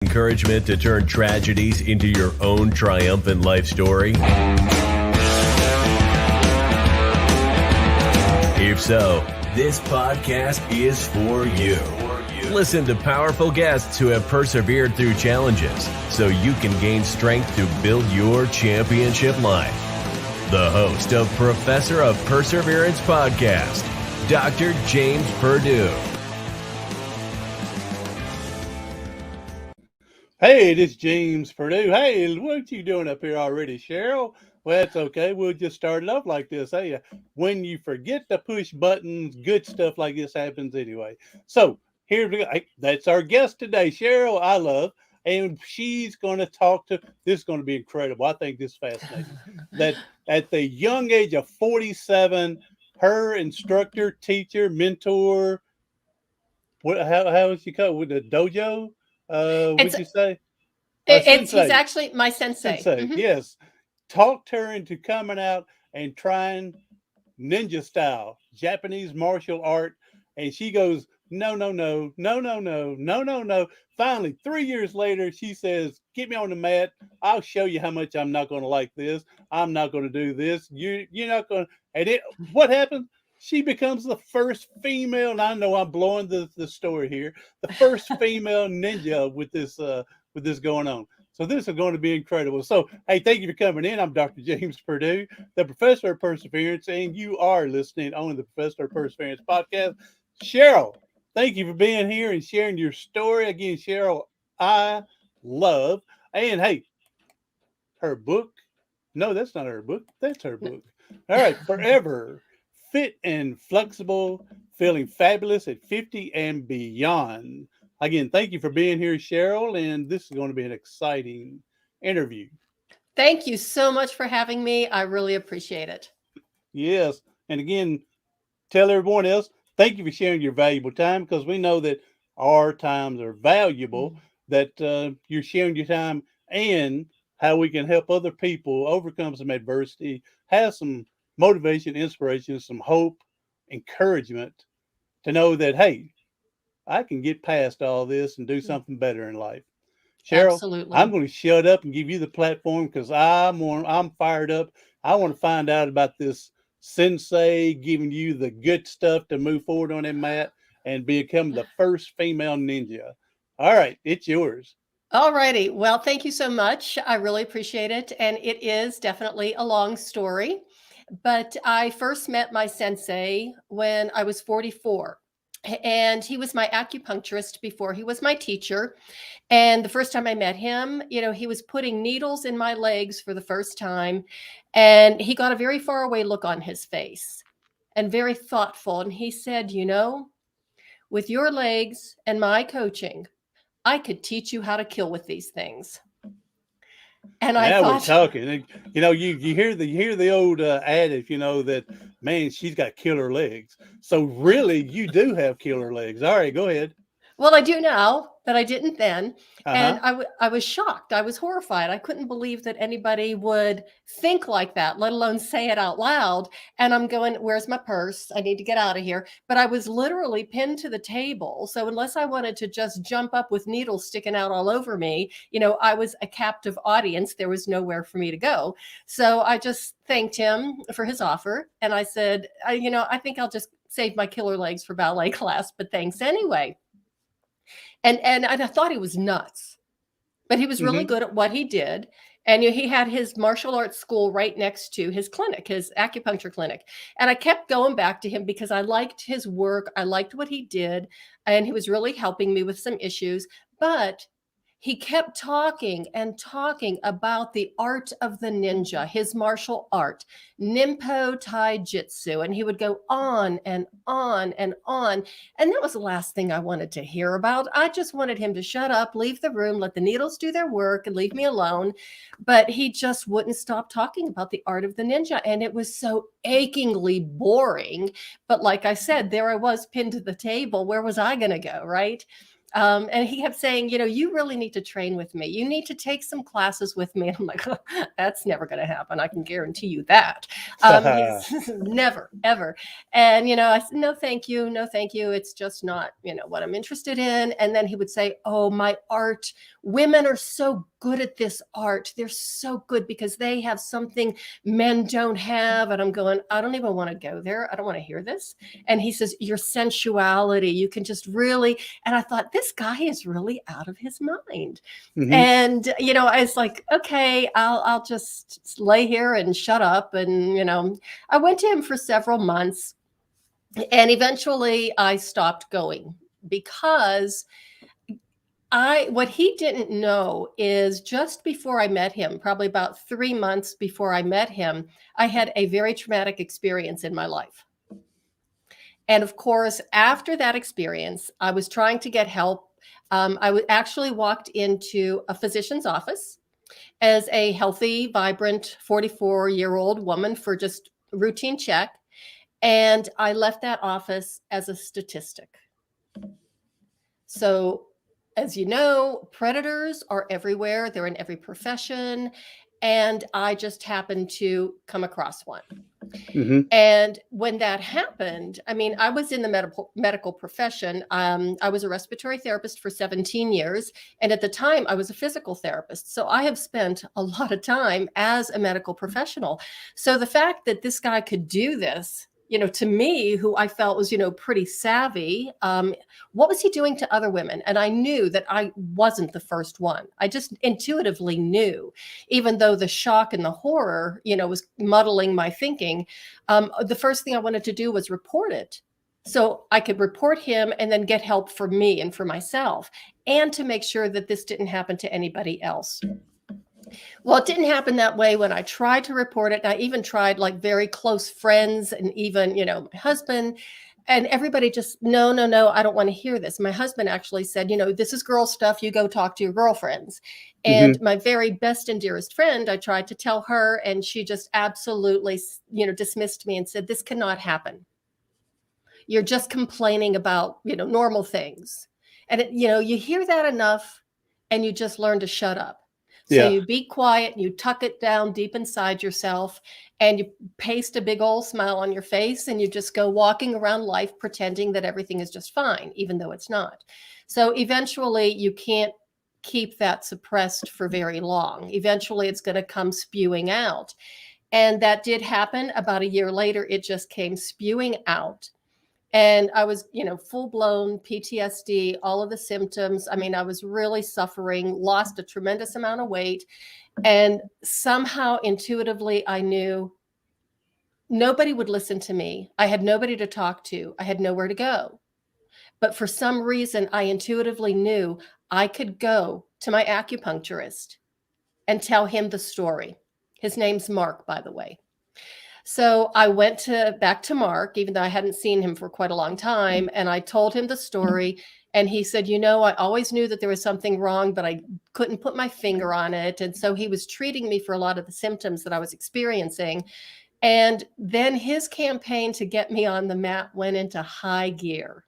encouragement to turn tragedies into your own triumphant life story? If so, this podcast is for you. Listen to powerful guests who have persevered through challenges so you can gain strength to build your championship life. The host of Professor of Perseverance podcast, Dr. James Purdue. Hey, this is James Purdue. Hey, what you doing up here already, Cheryl? Well, that's okay. We'll just start it off like this. Hey, when you forget to push buttons, good stuff like this happens anyway. So here we go. Hey, that's our guest today, Cheryl Ilov, and she's going to talk to. This is going to be incredible. I think this is fascinating. That at the young age of 47, her instructor, teacher, mentor. How is she called? With the dojo? Would you say? He's actually my sensei. Mm-hmm. Yes. Talked her into coming out and trying ninja style, Japanese martial art. And she goes, no. Finally, 3 years later, she says, get me on the mat. I'll show you how much I'm not going to like this. I'm not going to do this. You're not going to. And what happens? She becomes the first female, and I know I'm blowing the story here, the first female ninja with this going on. So this is going to be incredible. So, hey, thank you for coming in. I'm Dr. James Purdue, the Professor of Perseverance, and you are listening on the Professor of Perseverance podcast. Cheryl, thank you for being here and sharing your story. Again, Cheryl, I love. And, hey, her book. No, that's not her book. That's her book. All right, Forever Fit and Flexible, Feeling Fabulous at 50 and Beyond. Again, thank you for being here, Cheryl, and this is going to be an exciting interview. Thank you so much for having me. I really appreciate it. Yes, and again, tell everyone else, thank you for sharing your valuable time, because we know that our times are valuable, that you're sharing your time and how we can help other people overcome some adversity, have some motivation, inspiration, some hope, encouragement to know that, hey, I can get past all this and do something better in life. Cheryl, absolutely. I'm going to shut up and give you the platform because I'm fired up. I want to find out about this sensei giving you the good stuff to move forward on that mat and become the first female ninja. All right, it's yours. All righty. Well, thank you so much. I really appreciate it. And it is definitely a long story. But I first met my sensei when I was 44. And he was my acupuncturist before he was my teacher. And the first time I met him, he was putting needles in my legs for the first time. And he got a very far away look on his face and very thoughtful. And he said, with your legs and my coaching, I could teach you how to kill with these things. And I thought, we're talking. You hear the old adage, that, man, she's got killer legs. So really, you do have killer legs. All right, go ahead. Well, I do now, but I didn't then. And I was shocked. I was horrified. I couldn't believe that anybody would think like that, let alone say it out loud. And I'm going, where's my purse? I need to get out of here. But I was literally pinned to the table. So unless I wanted to just jump up with needles sticking out all over me, I was a captive audience. There was nowhere for me to go. So I just thanked him for his offer. And I said, I think I'll just save my killer legs for ballet class, but thanks anyway. And I thought he was nuts, but he was really good at what he did. And he had his martial arts school right next to his clinic, his acupuncture clinic. And I kept going back to him because I liked his work. I liked what he did. And he was really helping me with some issues. But he kept talking and talking about the art of the ninja, his martial art, Ninpo Taijutsu. And he would go on and on and on. And that was the last thing I wanted to hear about. I just wanted him to shut up, leave the room, let the needles do their work and leave me alone. But he just wouldn't stop talking about the art of the ninja. And it was so achingly boring. But like I said, there I was pinned to the table. Where was I going to go, right? And he kept saying, you really need to train with me. You need to take some classes with me. And I'm like, that's never going to happen. I can guarantee you that. He's never, ever. And, I said, no, thank you. No, thank you. It's just not, what I'm interested in. And then he would say, oh, my art, women are so good at this art. They're so good because they have something men don't have. And I'm going, I don't even want to go there. I don't want to hear this. And he says, your sensuality, you can just really, and I thought, this guy is really out of his mind. Mm-hmm. And, I was like, okay, I'll just lay here and shut up. And, I went to him for several months and eventually I stopped going because what he didn't know is just before I met him, probably about 3 months before I met him, I had a very traumatic experience in my life. And of course, after that experience, I was trying to get help. I actually walked into a physician's office as a healthy, vibrant 44-year-old woman for just routine check. And I left that office as a statistic. So, as you know, predators are everywhere. They're in every profession. And I just happened to come across one. Mm-hmm. And when that happened, I was in the medical profession. I was a respiratory therapist for 17 years. And at the time, I was a physical therapist. So I have spent a lot of time as a medical professional. So the fact that this guy could do this, to me, who I felt was, pretty savvy, what was he doing to other women? And I knew that I wasn't the first one. I just intuitively knew, even though the shock and the horror, was muddling my thinking. The first thing I wanted to do was report it so I could report him and then get help for me and for myself, and to make sure that this didn't happen to anybody else. Well, it didn't happen that way when I tried to report it. And I even tried like very close friends and even, my husband, and everybody just, no, I don't want to hear this. My husband actually said, this is girl stuff. You go talk to your girlfriends. And mm-hmm. my very best and dearest friend, I tried to tell her, and she just absolutely, dismissed me and said, this cannot happen. You're just complaining about, normal things. And, you hear that enough and you just learn to shut up. So you be quiet, you tuck it down deep inside yourself, and you paste a big old smile on your face, and you just go walking around life pretending that everything is just fine, even though it's not. So eventually you can't keep that suppressed for very long. Eventually it's going to come spewing out. And that did happen. About a year later, it just came spewing out. And I was, full-blown PTSD, all of the symptoms. I was really suffering, lost a tremendous amount of weight. And somehow intuitively, I knew nobody would listen to me. I had nobody to talk to. I had nowhere to go. But for some reason, I intuitively knew I could go to my acupuncturist and tell him the story. His name's Mark, by the way. So I went back to Mark, even though I hadn't seen him for quite a long time. And I told him the story. And he said, I always knew that there was something wrong, but I couldn't put my finger on it. And so he was treating me for a lot of the symptoms that I was experiencing. And then his campaign to get me on the mat went into high gear.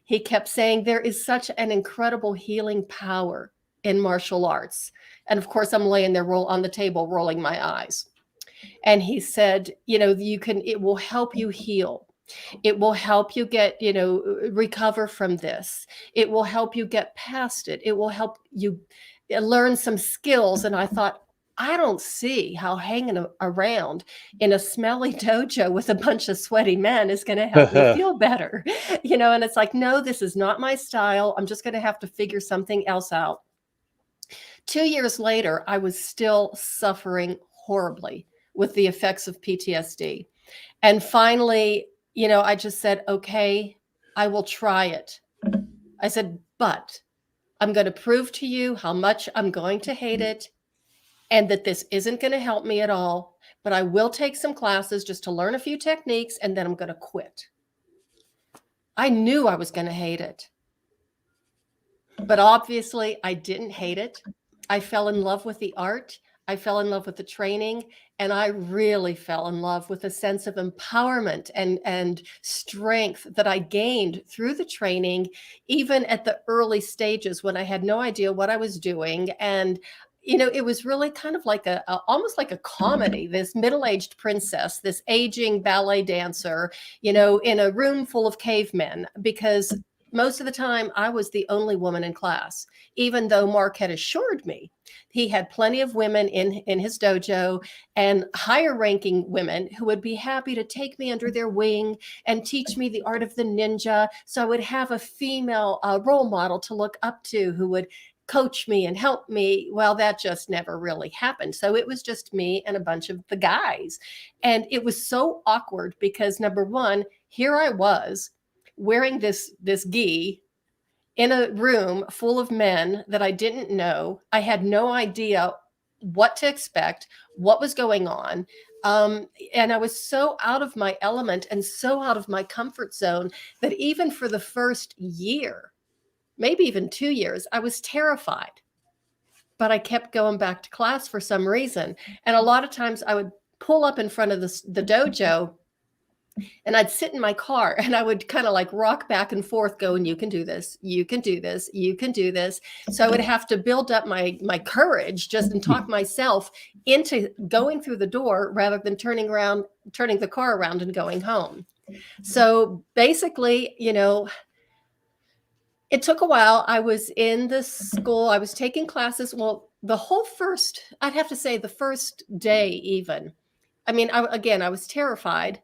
He kept saying, there is such an incredible healing power in martial arts. And of course, I'm laying there on the table, rolling my eyes. And he said, it will help you heal. It will help you get, recover from this. It will help you get past it. It will help you learn some skills. And I thought, I don't see how hanging around in a smelly dojo with a bunch of sweaty men is going to help me feel better. And it's like, no, this is not my style. I'm just going to have to figure something else out. 2 years later, I was still suffering horribly with the effects of PTSD. And finally, I just said, okay, I will try it. I said, but I'm going to prove to you how much I'm going to hate it and that this isn't going to help me at all. But I will take some classes just to learn a few techniques, and then I'm going to quit. I knew I was going to hate it. But obviously, I didn't hate it. I fell in love with the art. I fell in love with the training, and I really fell in love with a sense of empowerment and strength that I gained through the training, even at the early stages when I had no idea what I was doing. And it was really kind of like almost like a comedy, this middle-aged princess, this aging ballet dancer, in a room full of cavemen, because most of the time I was the only woman in class, even though Mark had assured me he had plenty of women in his dojo, and higher ranking women who would be happy to take me under their wing and teach me the art of the ninja. So I would have a female role model to look up to who would coach me and help me. Well, that just never really happened. So it was just me and a bunch of the guys. And it was so awkward because, number one, here I was wearing this gi in a room full of men that I didn't know. I had no idea what to expect, what was going on. And I was so out of my element and so out of my comfort zone that even for the first year, maybe even 2 years, I was terrified. But I kept going back to class for some reason. And a lot of times I would pull up in front of the dojo, and I'd sit in my car and I would kind of like rock back and forth going, you can do this, you can do this, you can do this. So I would have to build up my courage just and talk myself into going through the door rather than turning the car around and going home. So basically, it took a while. I was in the school, I was taking classes. Well, I'd have to say the first day even. I mean, I was terrified.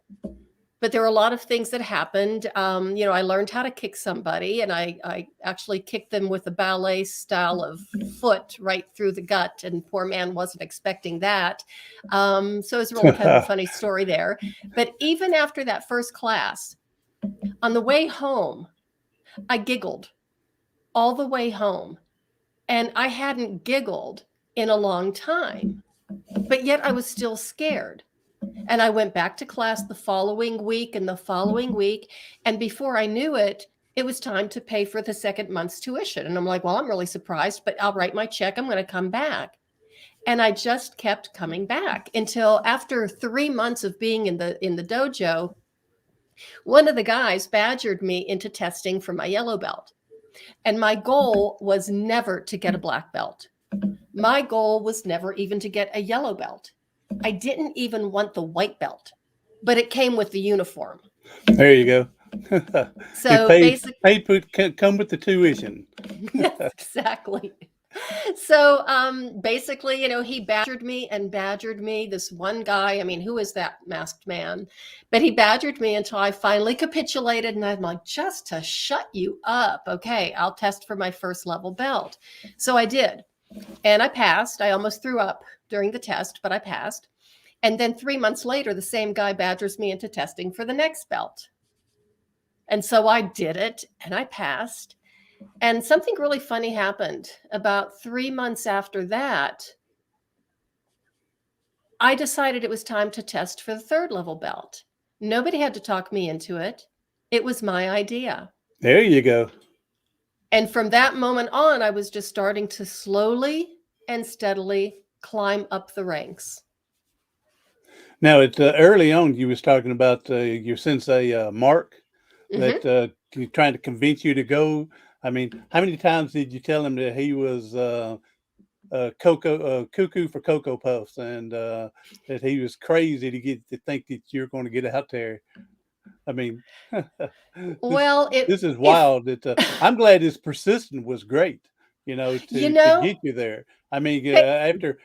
But there were a lot of things that happened. I learned how to kick somebody, and I actually kicked them with a ballet style of foot right through the gut, and poor man wasn't expecting that. So it's really kind of a funny story there. But even after that first class, on the way home, I giggled all the way home. And I hadn't giggled in a long time, but yet I was still scared. And I went back to class the following week and the following week. And before I knew it, it was time to pay for the second month's tuition. And I'm like, well, I'm really surprised, but I'll write my check. I'm going to come back. And I just kept coming back until after 3 months of being in the dojo, one of the guys badgered me into testing for my yellow belt. And my goal was never to get a black belt. My goal was never even to get a yellow belt. I didn't even want the white belt, but it came with the uniform. There you go. So come with the tuition. Yes, exactly. So basically, he badgered me and badgered me. This one guy, I mean, who is that masked man? But he badgered me until I finally capitulated. And I'm like, just to shut you up. Okay, I'll test for my first level belt. So I did. And I passed. I almost threw up during the test, but I passed. And then 3 months later, the same guy badgers me into testing for the next belt. And so I did it and I passed. And something really funny happened. About 3 months after that, I decided it was time to test for the third level belt. Nobody had to talk me into it. It was my idea. There you go. And from that moment on, I was just starting to slowly and steadily climb up the ranks. Now, early on, you was talking about your sensei, Mark, that trying to convince you to go. I mean, how many times did you tell him that he was cuckoo for Cocoa Puffs, and that he was crazy to think that you're going to get out there? I mean, this is wild. I'm glad his persistence was great. To get you there. I mean, after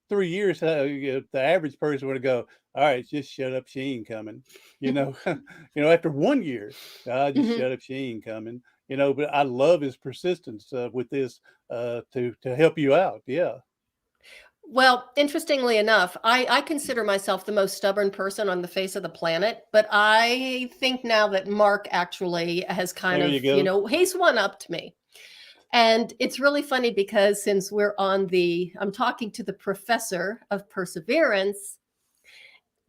3 years, the average person would go, all right, just shut up, she ain't coming. After 1 year, just shut up, she ain't coming. But I love his persistence with this to help you out. Yeah. Well, interestingly enough, I consider myself the most stubborn person on the face of the planet, but I think now that Mark actually has kind of, he's one-upped me. And it's really funny because since I'm talking to the professor of perseverance,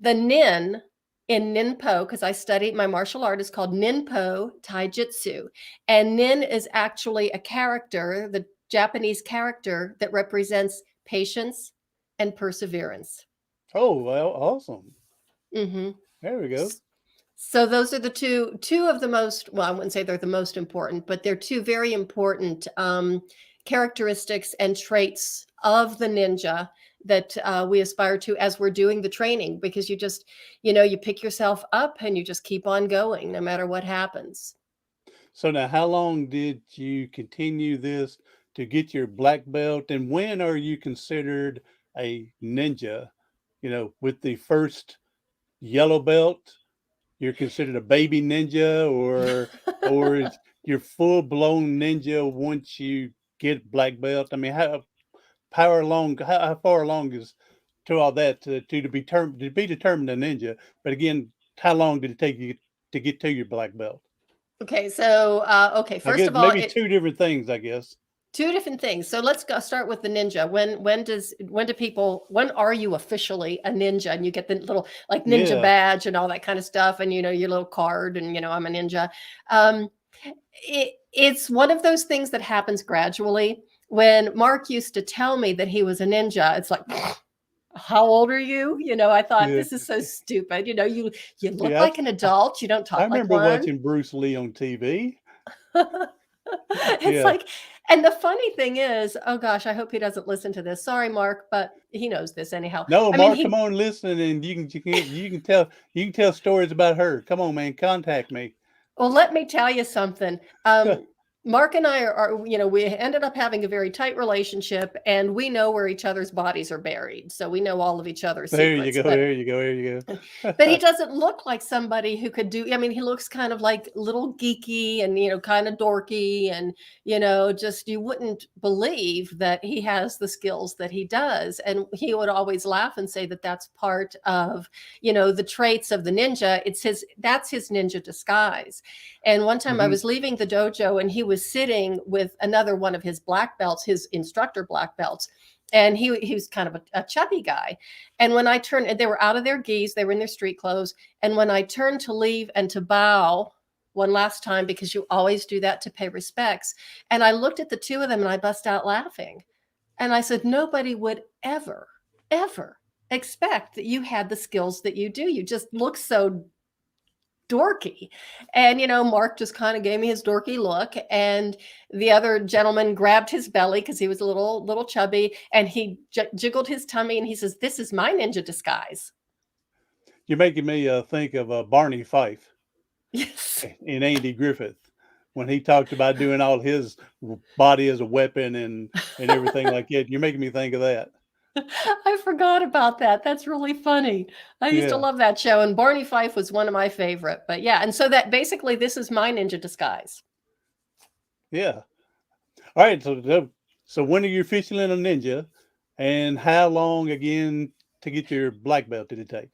the nin in Ninpo, because I studied, my martial art is called Ninpo Taijutsu. And nin is actually a character, the Japanese character that represents patience, and perseverance. Oh, well, awesome. Mm-hmm. There we go. So those are the two of the most, well, I wouldn't say they're the most important, but they're two very important characteristics and traits of the ninja that we aspire to as we're doing the training, because you just, you pick yourself up and you just keep on going no matter what happens. So now, how long did you continue this to get your black belt, and when are you considered a ninja? With the first yellow belt, you're considered a baby ninja, or is you're full blown ninja once you get black belt? I mean, how far along is to all that to be determined a ninja? But again, how long did it take you to get to your black belt? Okay, so okay, I first guess of all, maybe two different things, I guess. two different things. So let's go start with the ninja. When are you officially a ninja? And you get the little like ninja Yeah. badge and all that kind of stuff, and your little card, and I'm a ninja. Um, it's one of those things that happens gradually. When Mark used to tell me that he was a ninja, it's like, how old are you? I thought, Yeah. this is so stupid. You look Yeah. like an adult, you don't I talk like remember one. watching Bruce Lee on TV. It's Yeah. like, and the funny thing is, oh gosh, I hope he doesn't listen to this. Sorry, Mark, but he knows this anyhow. No, I mean, Mark, come on, listen, and you can tell stories about her. Come on, man, contact me. well, let me tell you something. Mark and I we ended up having a very tight relationship, and we know where each other's bodies are buried. So we know all of each other's There you secrets. go. There you go. There you But he go. doesn't look like somebody who could do, I mean, he looks kind of like little geeky and, kind of dorky, and, just you wouldn't believe that he has the skills that he does. And he would always laugh and say that that's part of, the traits of the ninja. That's his ninja disguise. And one time I Hmm. was leaving the dojo, and he was sitting with another one of his black belts, his instructor black belts. And he was kind of a chubby guy. And when I turned, and they were out of their gis, they were in their street clothes. And when I turned to leave and to bow one last time, because you always do that to pay respects, and I looked at the two of them and I bust out laughing. And I said, nobody would ever, ever expect that you had the skills that you do. You just look so dorky. And Mark just kind of gave me his dorky look, and the other gentleman grabbed his belly because he was a little chubby, and he jiggled his tummy, and he says, this is my ninja disguise. You're making me think of Barney Fife Yes. in Andy Griffith when he talked about doing all his body as a weapon and everything like that. You're making me think of that. I forgot about that. That's really funny. I used to Yeah. love that show, and Barney Fife was one of my favorite. But yeah, and so that basically this is my ninja disguise. Yeah. All right. So when are you officially a ninja, and how long again to get your black belt did it take?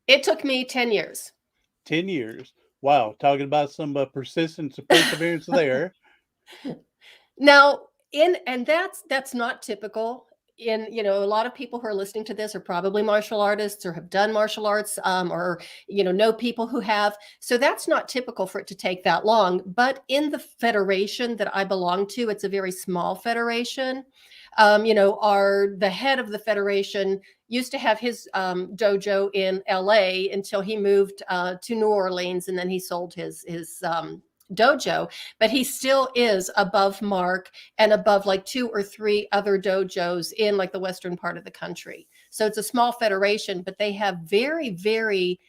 It took me 10 years. 10 years. Wow. Talking about some persistence and perseverance there. Now, and that's not typical. In a lot of people who are listening to this are probably martial artists or have done martial arts, or know people who have. So that's not typical for it to take that long. But in the federation that I belong to, it's a very small federation. The head of the federation used to have his dojo in LA until he moved to New Orleans, and then he sold his dojo, but he still is above Mark and above like 2 or 3 other dojos in like the western part of the country. So it's a small federation, but they have very, very,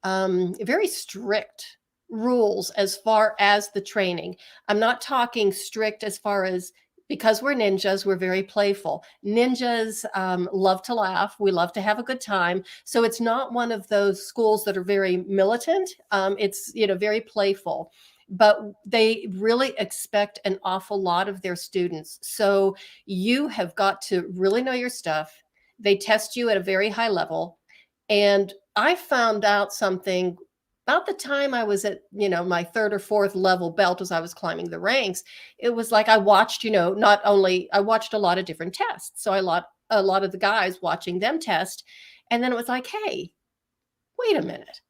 very strict rules as far as the training. I'm not talking strict as far as, because we're ninjas, we're very playful. Ninjas love to laugh. We love to have a good time. So it's not one of those schools that are very militant. It's very playful, but they really expect an awful lot of their students. So you have got to really know your stuff. They test you at a very high level. And I found out something about the time I was at, my 3rd or 4th level belt as I was climbing the ranks. It was like I watched, not only I watched a lot of different tests. So a lot of the guys watching them test. And then it was like, hey, wait a minute.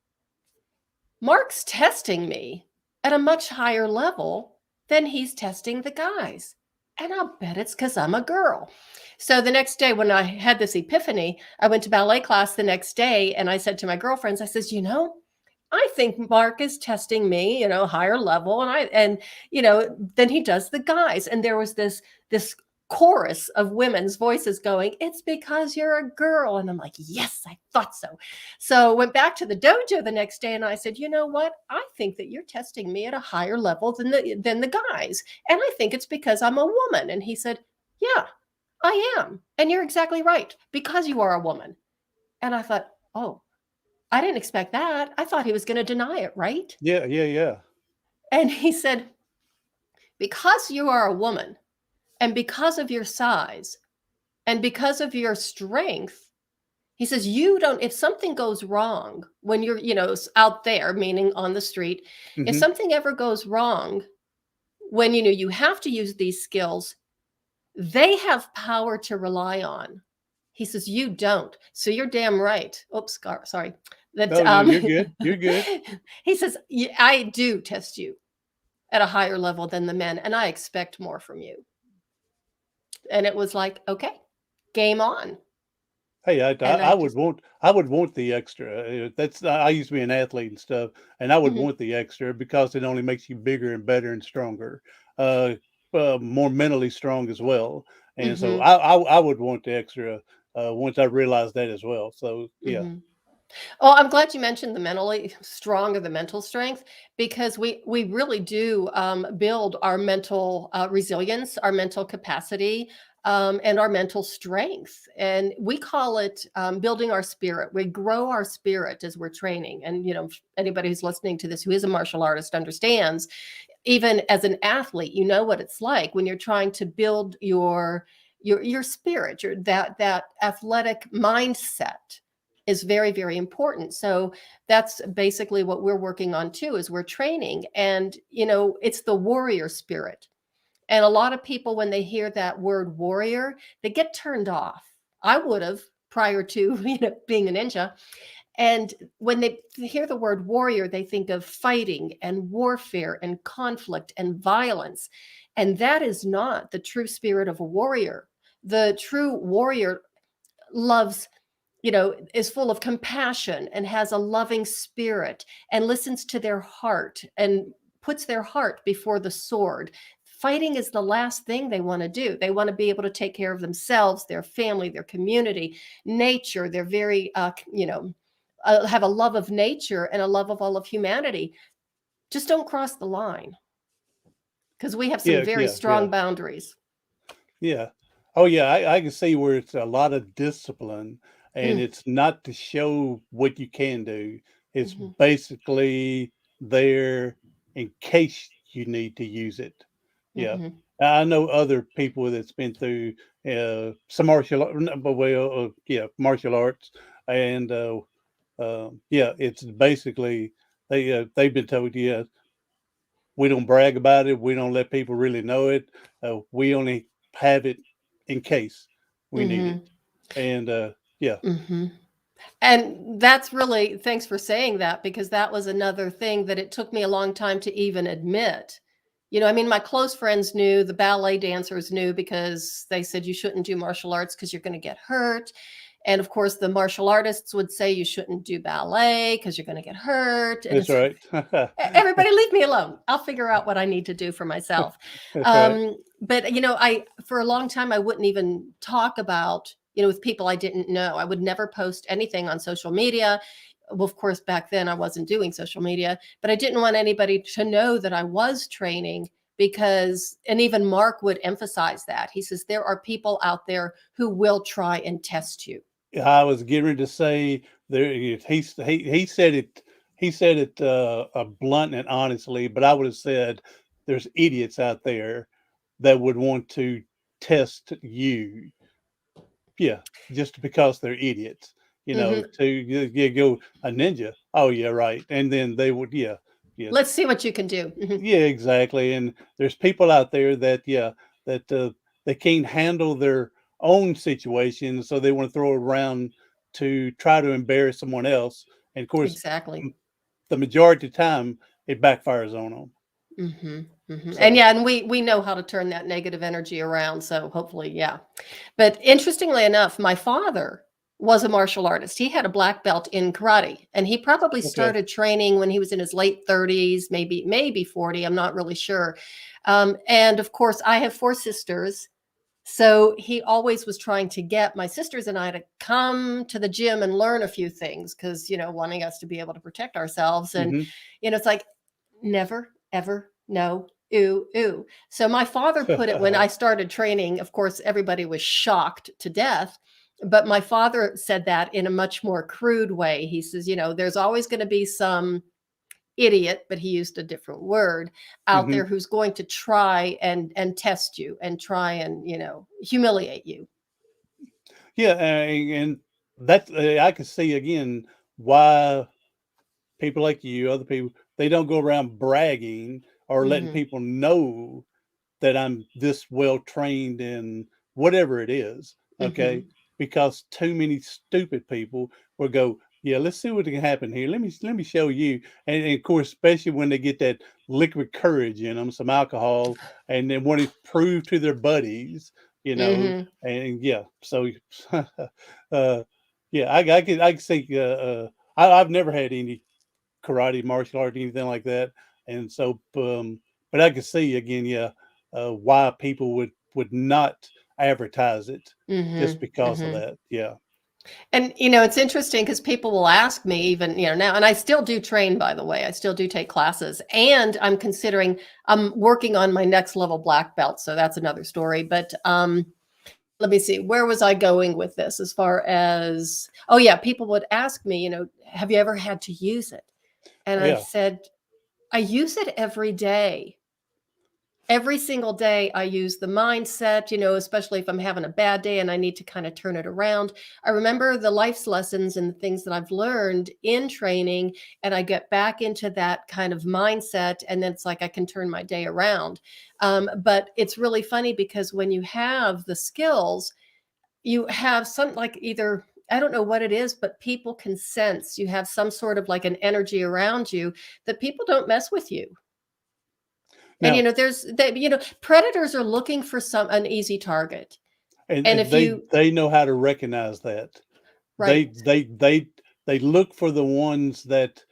Mark's testing me at a much higher level than he's testing the guys. And I'll bet it's because I'm a girl. So the next day, when I had this epiphany, I went to ballet class the next day and I said to my girlfriends, I says, I think Mark is testing me, higher level. And then he does the guys. And there was this chorus of women's voices going, it's because you're a girl. And I'm like, yes, I thought so. So went back to the dojo the next day and I said, you know what? I think that you're testing me at a higher level than the guys. And I think it's because I'm a woman. And he said, yeah, I am. And you're exactly right, because you are a woman. And I thought, oh, I didn't expect that. I thought he was going to deny it, right? Yeah, yeah, yeah. And he said, because you are a woman and because of your size and because of your strength, he says, if something goes wrong when you're, out there, meaning on the street, if Hmm. something ever goes wrong when, you have to use these skills, they have power to rely on. He says, you don't. So you're damn right. Oops, sorry. That No, no, you're good. You're good. He says, I do test you at a higher level than the men, and I expect more from you. And it was like, okay, game on. Hey, And I would want the extra. That's I used to be an athlete and stuff, and I would Mhm, want the extra because it only makes you bigger and better and stronger, uh, more mentally strong as well. And so mhm, I would want the extra once I realized that as well. So yeah, mhm. Oh, I'm glad you mentioned the mentally strong or the mental strength, because we really do build our mental resilience, our mental capacity, and our mental strength. And we call it building our spirit. We grow our spirit as we're training. And anybody who's listening to this who is a martial artist understands. Even as an athlete, you know what it's like when you're trying to build your spirit, that athletic mindset is very, very important. So that's basically what we're working on too, is we're training. And it's the warrior spirit. And a lot of people, when they hear that word warrior, they get turned off. I would have, prior to being a ninja. And when they hear the word warrior, they think of fighting and warfare and conflict and violence. And that is not the true spirit of a warrior. The true warrior loves, is full of compassion and has a loving spirit and listens to their heart and puts their heart before the sword. Fighting is the last thing they want to do. They want to be able to take care of themselves, their family, their community, nature. They're very, have a love of nature and a love of all of humanity. Just don't cross the line, because we have some yeah, very yeah, yeah, strong boundaries. yeah. Oh yeah, I can see where it's a lot of discipline, and Mm, it's not to show what you can do. It's mhm, basically there in case you need to use it. Yeah. mhm, I know other people that's been through some martial arts, and yeah, it's basically they've been told, yeah, we don't brag about it, we don't let people really know it, we only have it in case we need it, mhm, and yeah, mhm. And that's really, thanks for saying that, because that was another thing that it took me a long time to even admit. I mean, my close friends knew, the ballet dancers knew, because they said you shouldn't do martial arts because you're going to get hurt. And of course, the martial artists would say you shouldn't do ballet because you're going to get hurt. And that's it's right. everybody leave me alone. I'll figure out what I need to do for myself. That's right. But I for a long time I wouldn't even talk about, with people I didn't know. I would never post anything on social media. Well, of course, back then I wasn't doing social media, but I didn't want anybody to know that I was training, because, and even Mark would emphasize that. He says, there are people out there who will try and test you. I was getting ready to say there. He said it blunt and honestly, but I would have said there's idiots out there that would want to test you. Yeah, just because they're idiots, Mhm. to you go a ninja. Oh yeah, right. And then they would, yeah, yeah, Let's see what you can do. Mhm. yeah, exactly. And there's people out there that, yeah, that they can't handle their own situation, so they want to throw it around to try to embarrass someone else. And of course, Exactly. the majority of the time, it backfires on them. Mhm. And So, yeah, and we know how to turn that negative energy around. So hopefully, yeah. But interestingly enough, my father was a martial artist. He had a black belt in karate, and he probably okay. started training when he was in his late 30s, maybe 40. I'm not really sure. And of course, I have four sisters. So he always was trying to get my sisters and I to come to the gym and learn a few things because, wanting us to be able to protect ourselves. And, Hmm. it's like, never, ever, no, ooh, ooh. So my father put it when I started training. Of course, everybody was shocked to death. But my father said that in a much more crude way. He says, there's always going to be some idiot, but he used a different word out Hmm. there who's going to try and test you and try and humiliate you. Yeah, and that's I can see again why people like you, other people, they don't go around bragging or letting Hmm. people know that I'm this well trained in whatever it is. Okay. Hmm. Because too many stupid people will go, yeah, let's see what can happen here. Let me show you. And of course, especially when they get that liquid courage in them, some alcohol, and then want to prove to their buddies, you know, Hmm. and yeah. So yeah, I can see I've never had any karate, martial art, anything like that. And so, but I could see again, yeah, why people would not advertise it Hmm. just because of Hmm. that. Yeah, And it's interesting because people will ask me even now, and I still do train, by the way. I still do take classes, and I'm working on my next level black belt, so that's another story. But let me see, where was I going with this? As far as, oh yeah, people would ask me, have you ever had to use it? And I yeah, said, I use it every day. Every single day I use the mindset, especially if I'm having a bad day and I need to kind of turn it around. I remember the life's lessons and the things that I've learned in training, and I get back into that kind of mindset, and then it's like I can turn my day around. But it's really funny because when you have the skills, you have some, like, either I don't know what it is, but people can sense you have some sort of like an energy around you that people don't mess with you. And now predators are looking for an easy target. And and if they you they know how to recognize that. They right. they they they look for the ones that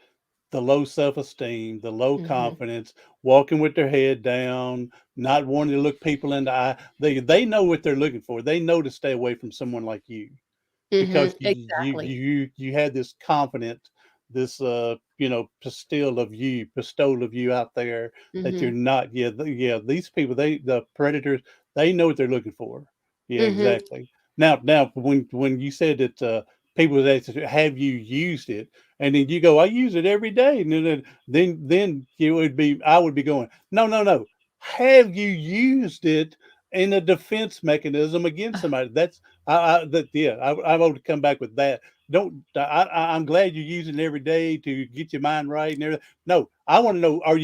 the low self-esteem, the low Hmm. confidence, walking with their head down, not wanting to look people in the eye. They know what they're looking for. They know to stay away from someone like you. Hmm. Because Exactly. you had this confident, this bestowal of you out there that you're Hmm. not. Yeah, yeah. These people, the predators, they know what they're looking for. Yeah, Hmm. exactly. Now, when you said that people would ask, have you used it? And then you go, I use it every day. And then you would be, I would be going, no, no, no. Have you used it in a defense mechanism against somebody? I want to come back with that. Don't I'm glad you're using it every day to get your mind right and everything. No, I want to know, have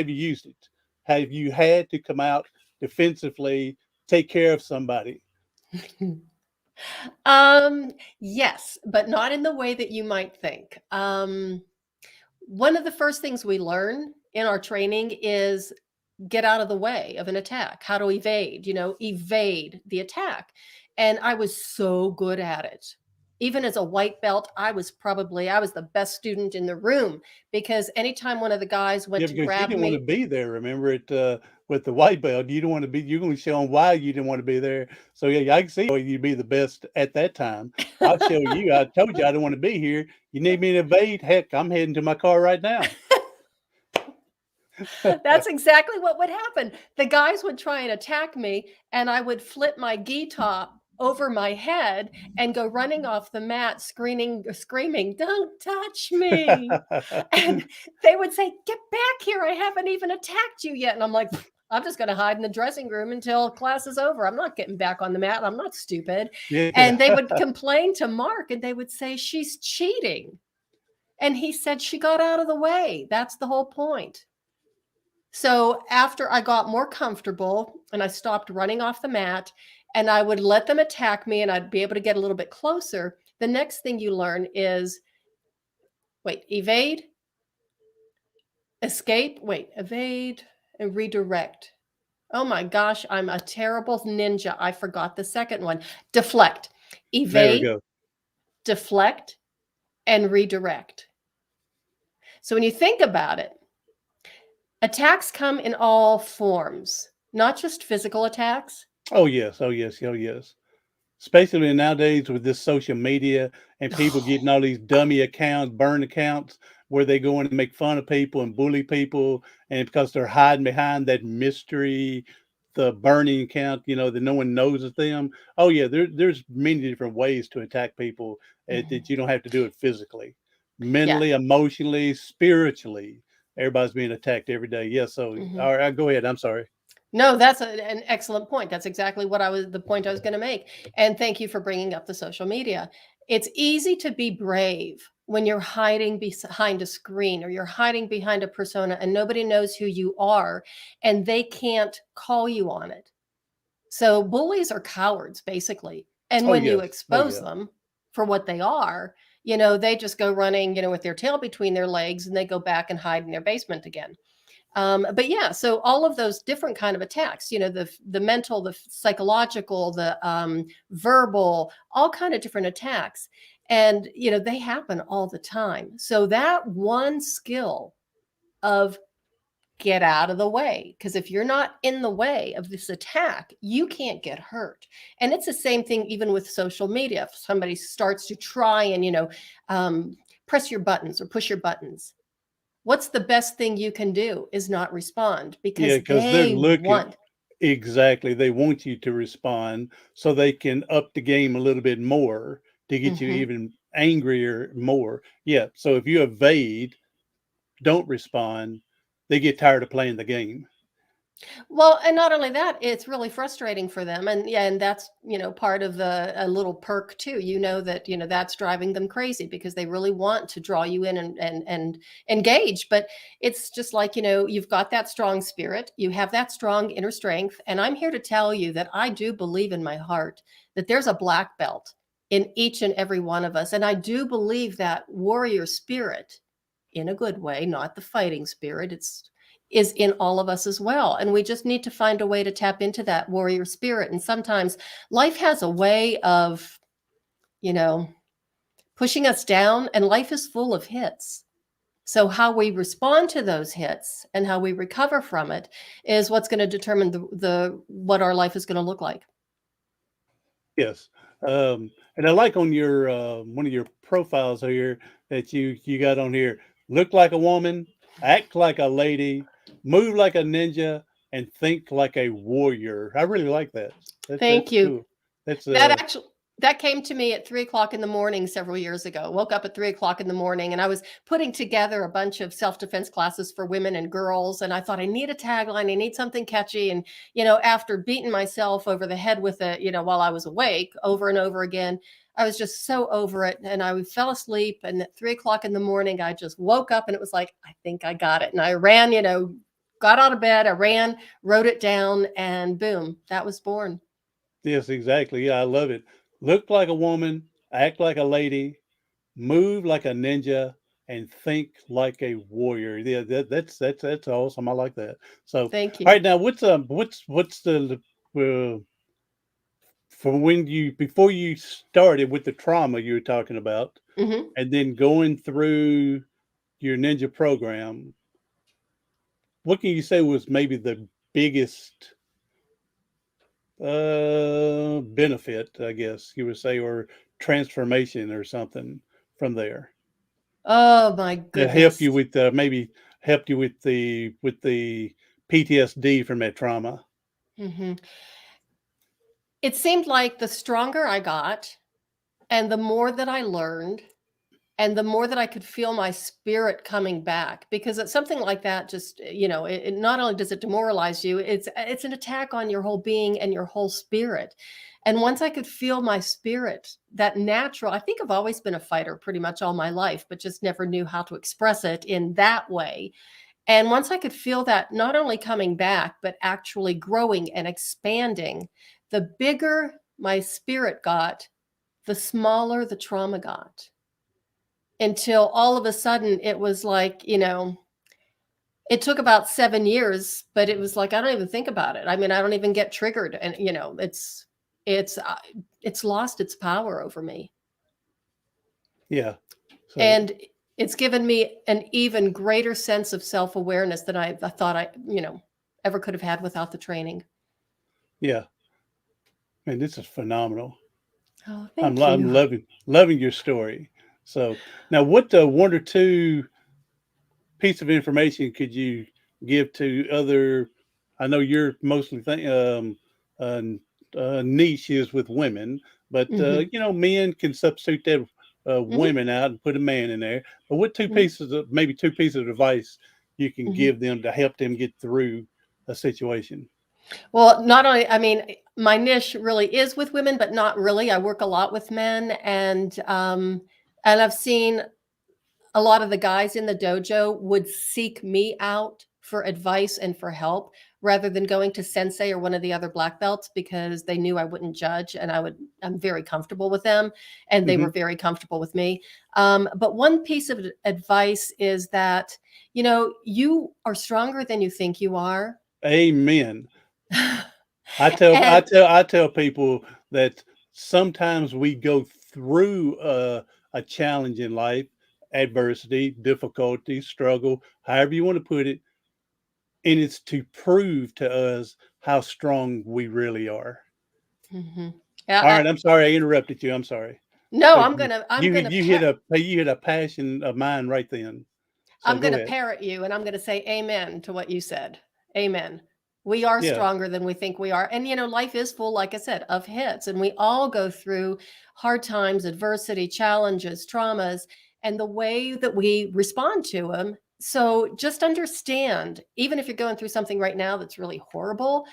you used it? Have you had to come out defensively, take care of somebody? Yes, but not in the way that you might think. One of the first things we learn in our training is get out of the way of an attack, how to evade the attack. And I was so good at it. Even as a white belt, I was the best student in the room because anytime one of the guys went Yeah, to because you grab didn't want to me, be there. Remember it with the white belt. You don't want to be. You're going to show them why you didn't want to be there. So yeah, I can see why you'd be the best at that time. I'll show you. I told you I don't want to be here. You need me to evade? Heck, I'm heading to my car right now. that's exactly what would happen. The guys would try and attack me, and I would flip my gi top over my head and go running off the mat, screaming, "Don't touch me!" And they would say, "Get back here! I haven't even attacked you yet." And I'm like, "I'm just going to hide in the dressing room until class is over. I'm not getting back on the mat. I'm not stupid." And they Yeah. would complain to Mark, and they would say, "She's cheating." And he said, "She got out of the way. That's the whole point." So after I got more comfortable and I stopped running off the mat and I would let them attack me and I'd be able to get a little bit closer, the next thing you learn is wait, evade, escape, wait, evade, and redirect. Oh my gosh, I'm a terrible ninja. I forgot the second one. Deflect, There we evade, go. deflect, and redirect. So when you think about it, attacks come in all forms, not just physical attacks. Oh yes, oh yes, oh yes. Especially nowadays with this social media and people getting all these dummy accounts, burn accounts, where they go in and make fun of people and bully people, and because they're hiding behind that mystery, the burning account, that no one knows it's them. Oh yeah, there's many different ways to attack people that you don't have to do it physically, Yeah. mentally, emotionally, spiritually. Everybody's being attacked every day. Yeah. So all right, go ahead. I'm sorry. No, that's an excellent point. That's exactly the point I was going to make. And thank you for bringing up the social media. It's easy to be brave when you're hiding behind a screen or you're hiding behind a persona and nobody knows who you are and they can't call you on it. So bullies are cowards, basically. And Oh when you yes. Oh expose yeah. them for what they are, they just go running, with their tail between their legs and they go back and hide in their basement again. But yeah, so all of those different kind of attacks, the mental, the psychological, the verbal, all kind of different attacks, and they happen all the time. So that one skill of get out of the way, because if you're not in the way of this attack, you can't get hurt. And it's the same thing even with social media. If somebody starts to try and press your buttons or push your buttons, what's the best thing you can do is not respond Yeah, because because they're they looking. want. Exactly. They want you to respond so they can up the game a little bit more to get you Mhm. even angrier more. Yeah. So if you evade, don't respond, they get tired of playing the game. Well, and not only that, it's really frustrating for them. And yeah, and that's, part of the a little perk too. That, that's driving them crazy because they really want to draw you in and engage. But it's just like, you've got that strong spirit, you have that strong inner strength. And I'm here to tell you that I do believe in my heart that there's a black belt in each and every one of us. And I do believe that warrior spirit in a good way, not the fighting spirit. Is in all of us as well. And we just need to find a way to tap into that warrior spirit. And sometimes life has a way of, you know, pushing us down, and life is full of hits. So how we respond to those hits and how we recover from it is what's going to determine the what our life is going to look like. Yes. And I like on your one of your profiles here that you got on here, look like a woman, act like a lady, move like a ninja, and think like a warrior. I really like that. Thank That's you. cool. That's That came to me at 3 o'clock in the morning several years ago. Woke up at 3 o'clock in the morning and I was putting together a bunch of self-defense classes for women and girls. And I thought I need a tagline, I need something catchy. And, after beating myself over the head with it, while I was awake over and over again, I was just so over it. And I fell asleep. And at 3 o'clock in the morning, I just woke up and it was like, I think I got it. And I ran, got out of bed, I ran, wrote it down, and boom, that was born. yes, exactly. Yeah, I love it. Look like a woman, act like a lady, move like a ninja, and think like a warrior. Yeah, that's awesome. I like that. So, all Thank you. right, now what's the uh, for when you before you started with the trauma you were talking about, Hmm. and then going through your ninja program, what can you say was maybe the biggest benefit, I guess you would say, or transformation or something from there Oh my that helped goodness. you with maybe helped you with the PTSD from that trauma? Hmm. It seemed like the stronger I got and the more that I learned and the more that I could feel my spirit coming back, because it's something like that just, it not only does it demoralize you, it's an attack on your whole being and your whole spirit. And once I could feel my spirit, that natural, I think I've always been a fighter pretty much all my life, but just never knew how to express it in that way. And once I could feel that not only coming back, but actually growing and expanding, the bigger my spirit got, the smaller the trauma got. Until all of a sudden it was like, It took about 7 years, but it was like, I don't even think about it. I mean, I don't even get triggered. And, it's, it's lost its power over me. Yeah. So, And it's given me an even greater sense of self-awareness than I thought ever could have had without the training. yeah, man, this is phenomenal. Oh, I'm, thank I'm you. loving your story. So now, what one or two piece of information could you give to other? I know you're mostly uh, niche is with women, but Hmm. men can substitute that Hmm. women out and put a man in there. But what Hmm. maybe two pieces of advice you can Hmm. give them to help them get through a situation? Well, not only, I mean, my niche really is with women, but not really. I work a lot with men, and I've seen a lot of the guys in the dojo would seek me out for advice and for help rather than going to sensei or one of the other black belts, because they knew I wouldn't judge, and I'm very comfortable with them, and they Hmm. were very comfortable with me. But one piece of advice is that, you are stronger than you think you are. Amen. I tell I And tell I tell people that sometimes we go through a challenge in life, adversity, difficulty, struggle, however you want to put it, and it's to prove to us how strong we really are. Mhm. All Yeah, right, I'm sorry I interrupted you. I'm sorry, no, but I'm gonna you hit a passion of mine right then. So I'm going go to ahead. parrot you, and I'm going to say amen to what you said. Amen. We are Yeah. stronger than we think we are. And, life is full, like I said, of hits. And we all go through hard times, adversity, challenges, traumas, and the way that we respond to them. So just understand, even if you're going through something right now that's really horrible,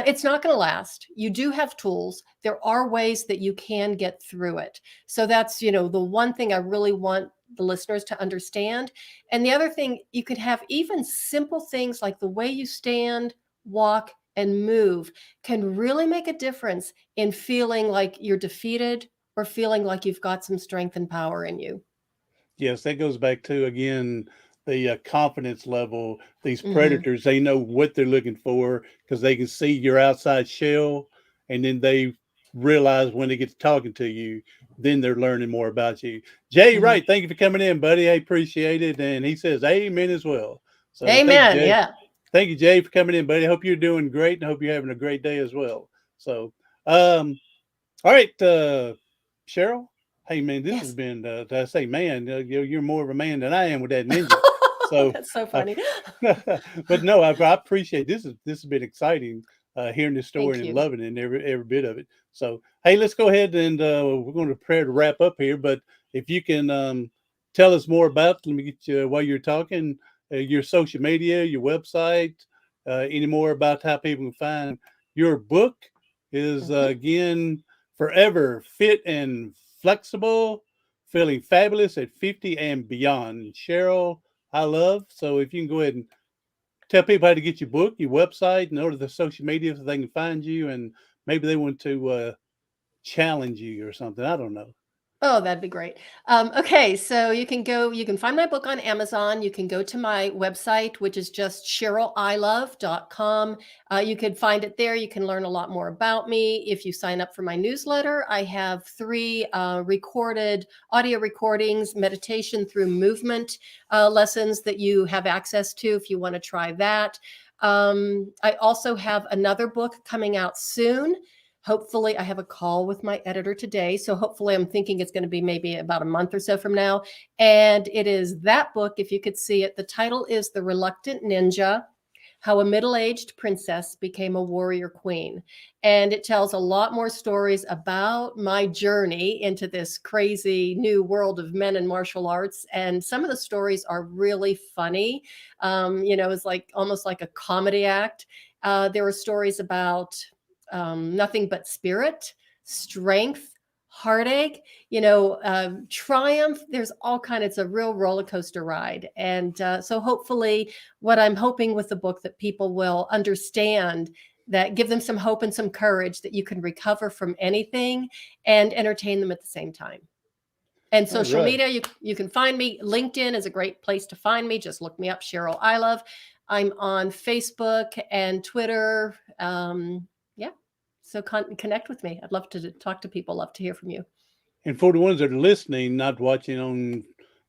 it's not going to last. You do have tools. There are ways that you can get through it. So that's, the one thing I really want the listeners to understand. And the other thing, you could have even simple things like the way you stand, walk, and move can really make a difference in feeling like you're defeated or feeling like you've got some strength and power in you. Yes, that goes back to again the confidence level. These Hmm. predators, they know what they're looking for because they can see your outside shell, and then they realize when they get to talking to you, then they're learning more about you. Jay, Hmm. right? Thank you for coming in, buddy. I appreciate it, and he says amen as well. So thank you, Amen. Jay. Yeah. Thank you, Jay, for coming in, buddy. I hope you're doing great, and I hope you're having a great day as well. So, um, all right, Cheryl. Hey, man, this has Yes. been. I say, man, you're more of a man than I am with that ninja. So, That's so uh, funny. but no, I appreciate this. This has been exciting. Hearing this story Thank and you. loving it and every bit of it. So, hey, let's go ahead and we're going to prepare to wrap up here. But if you can tell us more about, let me get you while you're talking, your social media, your website, any more about how people can find your book is Hmm. again forever fit and flexible, feeling fabulous at 50 and beyond. Cheryl, I love. So if you can go ahead and tell people how to get your book, your website, and order the social media so they can find you, and maybe they want to challenge you or something. I don't know. Oh, that'd be great. Okay, so you can find my book on Amazon. You can go to my website, which is just CherylIlov.com. You can find it there. You can learn a lot more about me. If you sign up for my newsletter, I have 3 recorded audio recordings, meditation through movement lessons that you have access to if you want to try that. I also have another book coming out soon. Hopefully, I have a call with my editor today. So hopefully, I'm thinking it's going to be maybe about a month or so from now. And it is that book, if you could see it. The title is The Reluctant Ninja: How a Middle-Aged Princess Became a Warrior Queen. And it tells a lot more stories about my journey into this crazy new world of men and martial arts. And some of the stories are really funny. It's like almost like a comedy act. There are stories about nothing but spirit, strength, heartache, triumph. There's all kind. It's a real roller coaster ride, and so hopefully, what I'm hoping with the book that people will understand, that give them some hope and some courage that you can recover from anything and entertain them at the same time. And All social right. media, you can find me. LinkedIn is a great place to find me. Just look me up, Cheryl Ilov. I'm on Facebook and Twitter. Yeah. So connect with me. I'd love to talk to people. Love to hear from you. And for the ones that are listening, not watching on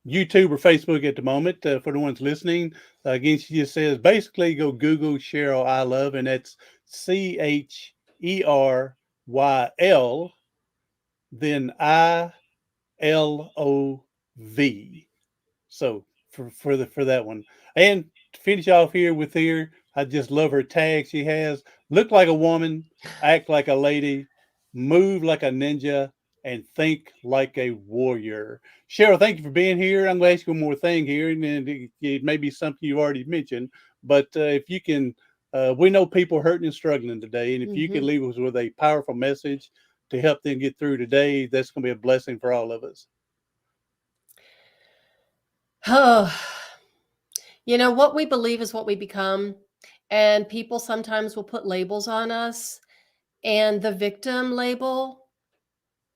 YouTube or Facebook at the moment, for the ones listening, again, she just says basically go Google Cheryl Ilov, and that's CHERYL, then ILOV. So for that one, and to finish off here with here, I just love her tag she has. Look like a woman, act like a lady, move like a ninja, and think like a warrior. Cheryl, thank you for being here. I'm going to ask you one more thing here, and it may be something you already mentioned, but if you can, we know people are hurting and struggling today, and if you can leave us with a powerful message to help them get through today, that's going to be a blessing for all of us. Oh, what we believe is what we become. And people sometimes will put labels on us. And the victim label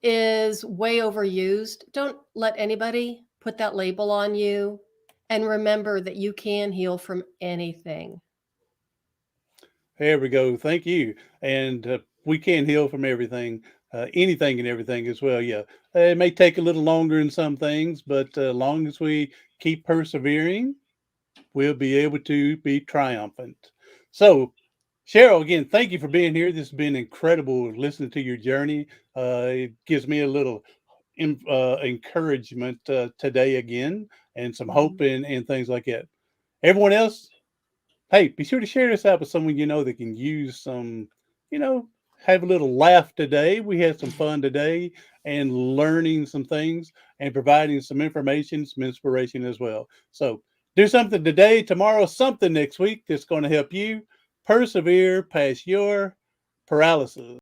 is way overused. Don't let anybody put that label on you. And remember that you can heal from anything. There we go. Thank you. And we can heal from everything, anything and everything as well. Yeah. It may take a little longer in some things, but as long as we keep persevering, we'll be able to be triumphant. So, Cheryl, again, thank you for being here. This has been incredible listening to your journey. It gives me a little encouragement today again, and some hope and things like that. Everyone else, hey, be sure to share this out with someone you know that can use some, you know, have a little laugh today. We had some fun today and learning some things and providing some information, some inspiration as well. So do something today, tomorrow, something next week that's going to help you persevere past your paralysis.